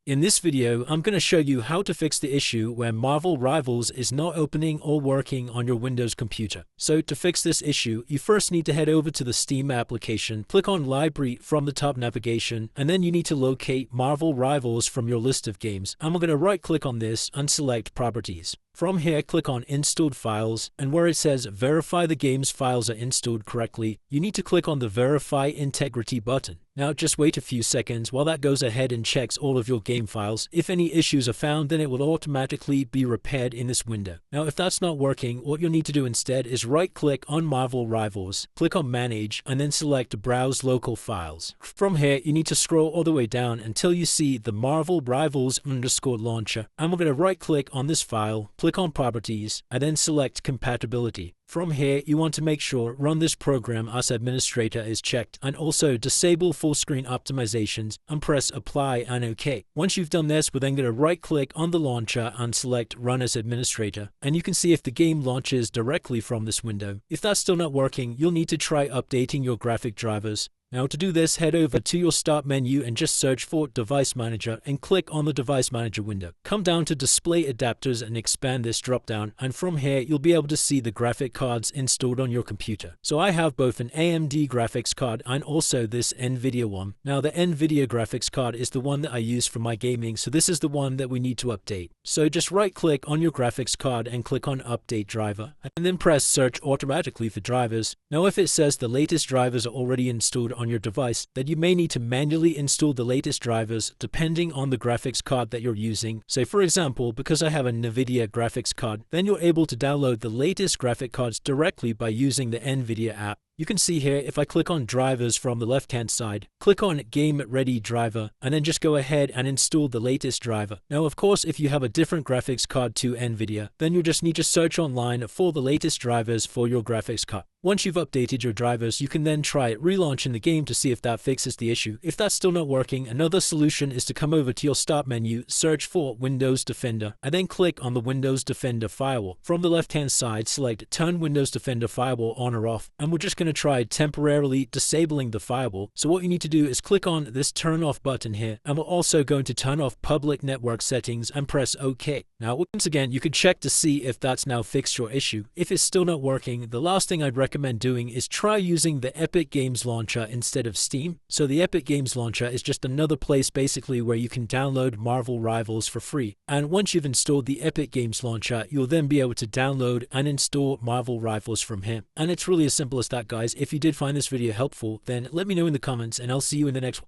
In this video, I'm going to show you how to fix the issue where Marvel Rivals is not opening or working on your Windows computer. So to fix this issue, you first need to head over to the Steam application, click on Library from the top navigation, and then you need to locate Marvel Rivals from your list of games. I'm going to right click on this and select Properties. From here, click on Installed Files, and where it says Verify the game's files are installed correctly, you need to click on the Verify Integrity button. Now just wait a few seconds while that goes ahead and checks all of your game files. If any issues are found, then it will automatically be repaired in this window. Now if that's not working, what you'll need to do instead is right click on Marvel Rivals, click on Manage, and then select Browse Local Files. From here, you need to scroll all the way down until you see the Marvel Rivals _launcher, and we're going to right click on this file, click on Properties, and then select Compatibility. From here, you want to make sure Run this program as administrator is checked, and also disable full screen optimizations and press Apply and OK. Once you've done this, we're then going to right click on the launcher and select Run as administrator, and you can see if the game launches directly from this window. If that's still not working, you'll need to try updating your graphic drivers. Now to do this, head over to your Start menu and just search for Device Manager and click on the Device Manager window. Come down to Display Adapters and expand this drop down, and from here you'll be able to see the graphic cards installed on your computer. So I have both an AMD graphics card and also this NVIDIA one. Now the NVIDIA graphics card is the one that I use for my gaming, so this is the one that we need to update. So just right click on your graphics card and click on Update Driver, and then press Search automatically for drivers. Now if it says the latest drivers are already installed on your device, then you may need to manually install the latest drivers depending on the graphics card that you're using. So for example, because I have a NVIDIA graphics card, then you're able to download the latest graphic cards directly by using the NVIDIA app. You can see here, if I click on drivers from the left hand side, click on Game Ready Driver, and then just go ahead and install the latest driver. Now of course, if you have a different graphics card to NVIDIA, then you'll just need to search online for the latest drivers for your graphics card. Once you've updated your drivers, you can then try relaunching the game to see if that fixes the issue. If that's still not working, another solution is to come over to your Start menu, search for Windows Defender, and then click on the Windows Defender Firewall. From the left hand side, select Turn Windows Defender Firewall on or off, and we're just going to try temporarily disabling the firewall. So what you need to do is click on this turn off button here, and we're also going to turn off public network settings and press OK. Now once again, you can check to see if that's now fixed your issue. If it's still not working, the last thing I'd recommend doing is try using the Epic Games Launcher instead of Steam. So the Epic Games Launcher is just another place basically where you can download Marvel Rivals for free. And once you've installed the Epic Games Launcher, you'll then be able to download and install Marvel Rivals from here. And it's really as simple as that, guys. If you did find this video helpful, then let me know in the comments, and I'll see you in the next one.